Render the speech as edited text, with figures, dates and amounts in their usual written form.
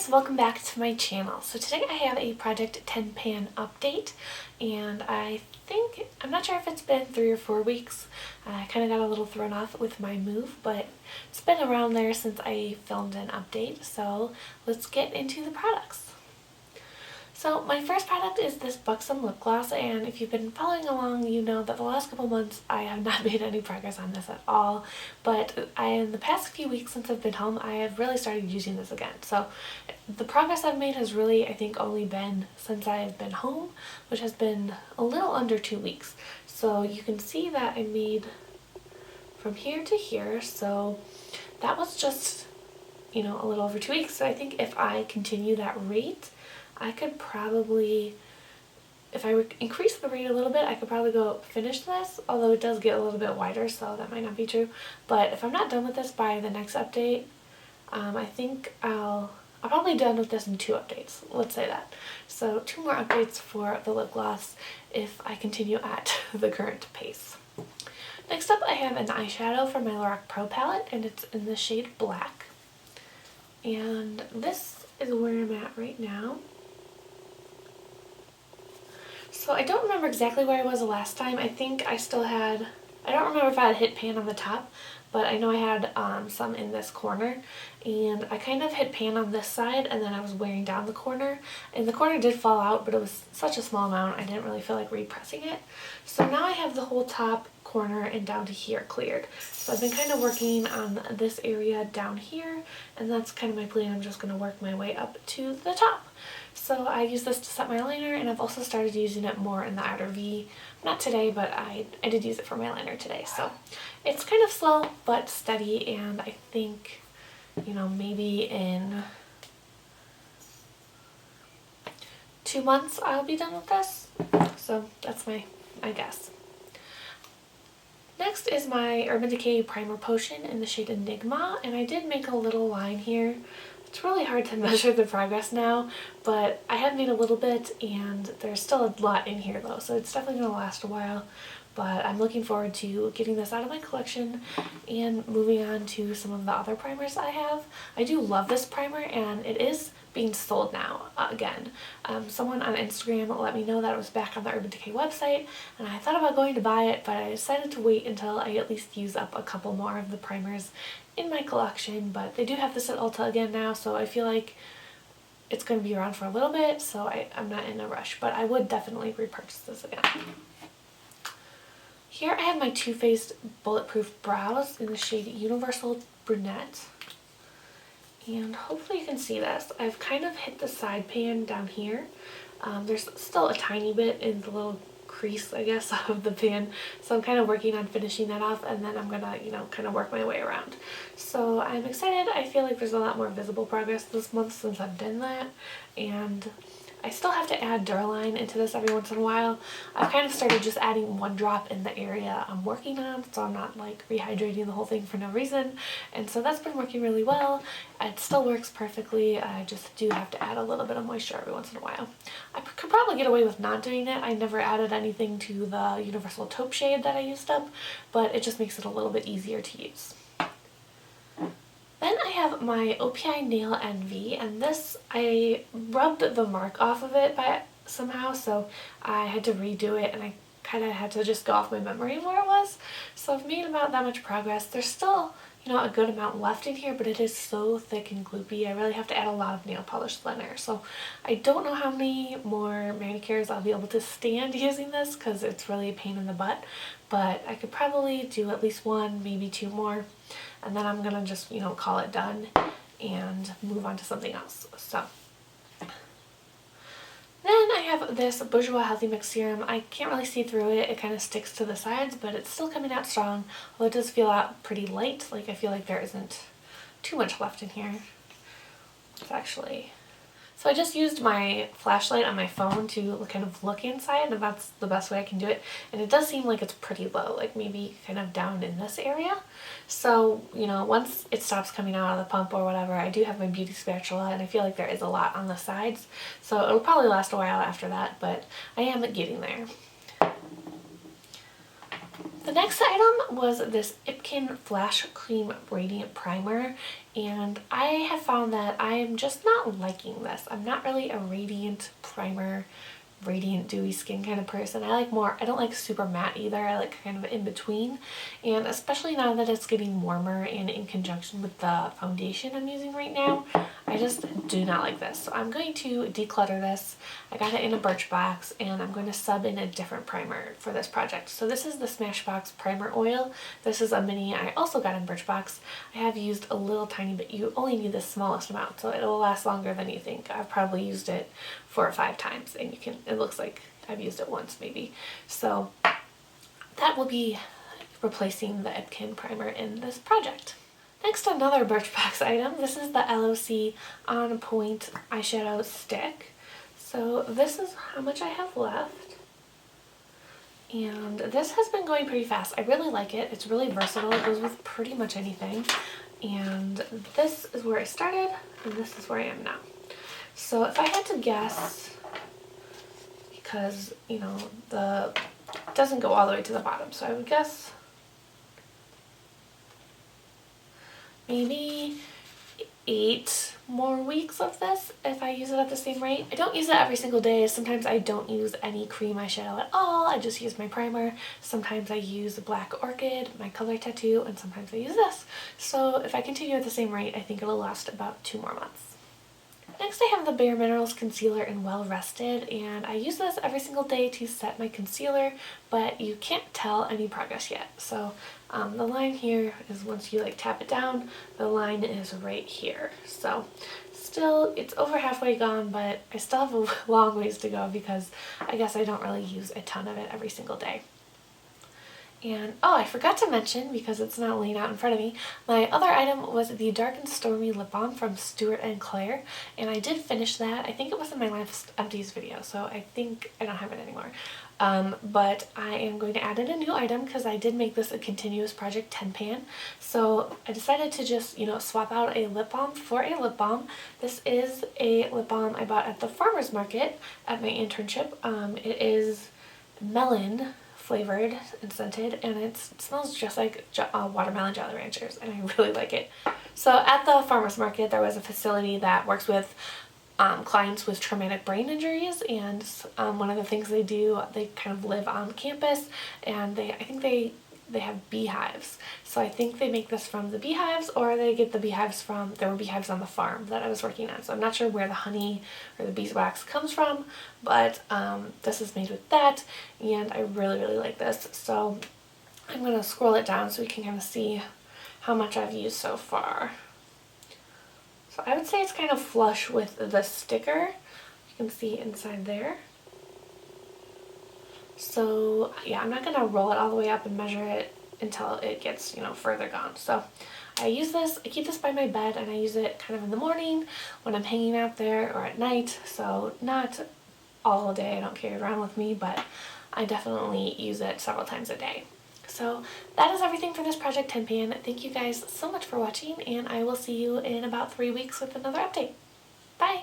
guys, welcome back to my channel. So today I have a Project 10 pan update, and I'm not sure if it's been 3 or 4 weeks. I kind of got a little thrown off with my move, but it's been around there since I filmed an update, so let's get into the products. So my first product is this Buxom lip gloss, and if you've been following along, you know that the last couple months I have not made any progress on this at all, but in the past few weeks since I've been home, I have really started using this again. So the progress I've made has really, I think, only been since I've been home, which has been a little under 2 weeks. So you can see that I made from here to here, so that was just, a little over 2 weeks. So I think if I continue that rate, I could probably, if I increase the rate a little bit, I could probably go finish this, although it does get a little bit wider, so that might not be true. But if I'm not done with this by the next update, I think I'll probably be done with this in 2 updates, let's say that. So 2 more updates for the lip gloss if I continue at the current pace. Next up I have an eyeshadow from my Lorac Pro palette, and it's in the shade Black. And this is where I'm at right now. So I don't remember exactly where I was the last time. I think I still had, I don't remember if I had hit pan on the top, but I know I had some in this corner, and I kind of hit pan on this side and then I was wearing down the corner, and the corner did fall out, but it was such a small amount I didn't really feel like repressing it. So now I have the whole top corner and down to here cleared. So I've been kind of working on this area down here, and that's kind of my plan. I'm just going to work my way up to the top. So I use this to set my liner, and I've also started using it more in the outer V. Not today, but I did use it for my liner today. So it's kind of slow but steady, and I think, maybe in 2 months I'll be done with this. So that's my guess. Next is my Urban Decay Primer Potion in the shade Enigma, and I did make a little line here. It's really hard to measure the progress now, but I have made a little bit, and there's still a lot in here though, so it's definitely going to last a while. But I'm looking forward to getting this out of my collection and moving on to some of the other primers I have. I do love this primer, and it is being sold now again. Someone on Instagram let me know that it was back on the Urban Decay website, and I thought about going to buy it, but I decided to wait until I at least use up a couple more of the primers in my collection. But they do have this at Ulta again now, so I feel like it's going to be around for a little bit, so I'm not in a rush, but I would definitely repurchase this again. Here I have my Too Faced Bulletproof Brows in the shade Universal Brunette. And hopefully you can see this. I've kind of hit the side pan down here. There's still a tiny bit in the little crease, I guess, of the pan. So I'm kind of working on finishing that off, and then I'm gonna, kind of work my way around. So I'm excited. I feel like there's a lot more visible progress this month since I've done that. And I still have to add Duraline into this every once in a while. I've kind of started just adding 1 drop in the area I'm working on, so I'm not like rehydrating the whole thing for no reason. And so that's been working really well. It still works perfectly. I just do have to add a little bit of moisture every once in a while. I could probably get away with not doing it. I never added anything to the Universal Taupe shade that I used up, but it just makes it a little bit easier to use. Then I have my OPI Nail Envy, and this, I rubbed the mark off of it somehow, so I had to redo it, and I kind of had to just go off my memory where it was. So I've made about that much progress. There's still, a good amount left in here, but it is so thick and gloopy. I really have to add a lot of nail polish thinner. So I don't know how many more manicures I'll be able to stand using this, because it's really a pain in the butt. But I could probably do at least 1, maybe 2 more. And then I'm gonna just, call it done and move on to something else. So then I have this Bushwa Healthy Mix Serum. I can't really see through it. It kind of sticks to the sides, but it's still coming out strong. Although it does feel out pretty light. Like, I feel like there isn't too much left in here. It's actually... So I just used my flashlight on my phone to kind of look inside, and that's the best way I can do it. And it does seem like it's pretty low, like maybe kind of down in this area. So, once it stops coming out of the pump or whatever, I do have my beauty spatula, and I feel like there is a lot on the sides. So it'll probably last a while after that, but I am getting there. The next item was this Ipkin Flash Cream Radiant Primer, and I have found that I am just not liking this. I'm not really a radiant primer, radiant dewy skin kind of person. I don't like super matte either. I like kind of in between, and especially now that it's getting warmer and in conjunction with the foundation I'm using right now, I just do not like this. So I'm going to declutter this. I got it in a Birchbox, and I'm going to sub in a different primer for this project. So this is the Smashbox Primer Oil. This is a mini I also got in Birchbox. I have used a little tiny bit. You only need the smallest amount, so it'll last longer than you think. I've probably used it 4 or 5 times, and it looks like I've used it once maybe. So that will be replacing the Ipkin primer in this project. Next, another Birchbox item. This is the LOC On Point eyeshadow stick. So this is how much I have left. And this has been going pretty fast. I really like it. It's really versatile. It goes with pretty much anything. And this is where I started, and this is where I am now. So if I had to guess, because, you know, it doesn't go all the way to the bottom, so I would guess maybe 8 more weeks of this if I use it at the same rate. I don't use it every single day. Sometimes I don't use any cream eyeshadow at all. I just use my primer. Sometimes I use Black Orchid, my color tattoo, and sometimes I use this. So if I continue at the same rate, I think it'll last about 2 more months. Next, I have the Bare Minerals Concealer in Well Rested, and I use this every single day to set my concealer, but you can't tell any progress yet. So the line here is, once you tap it down, the line is right here. So still, it's over halfway gone, but I still have a long ways to go because I guess I don't really use a ton of it every single day. And oh, I forgot to mention, because it's not laying out in front of me, my other item was the Dark and Stormy Lip Balm from Stewart and Claire, and I did finish that. I think it was in my last empties video, so I think I don't have it anymore. But I am going to add in a new item because I did make this a continuous project 10 pan. So I decided to just, swap out a lip balm for a lip balm. This is a lip balm I bought at the farmer's market at my internship. It is melon flavored and scented, and it smells just like watermelon Jolly Ranchers, and I really like it. So at the farmer's market, there was a facility that works with clients with traumatic brain injuries, and one of the things they do, they kind of live on campus, and I think they have beehives. So I think they make this from the beehives, or they get the beehives from, there were beehives on the farm that I was working on. So I'm not sure where the honey or the beeswax comes from, but this is made with that, and I really, really like this. So I'm going to scroll it down so we can kind of see how much I've used so far. So I would say it's kind of flush with the sticker. You can see inside there. So yeah, I'm not going to roll it all the way up and measure it until it gets, further gone. So I keep this by my bed, and I use it kind of in the morning when I'm hanging out there, or at night. So not all day, I don't carry it around with me, but I definitely use it several times a day. So that is everything for this Project 10 pan. Thank you guys so much for watching, and I will see you in about 3 weeks with another update. Bye!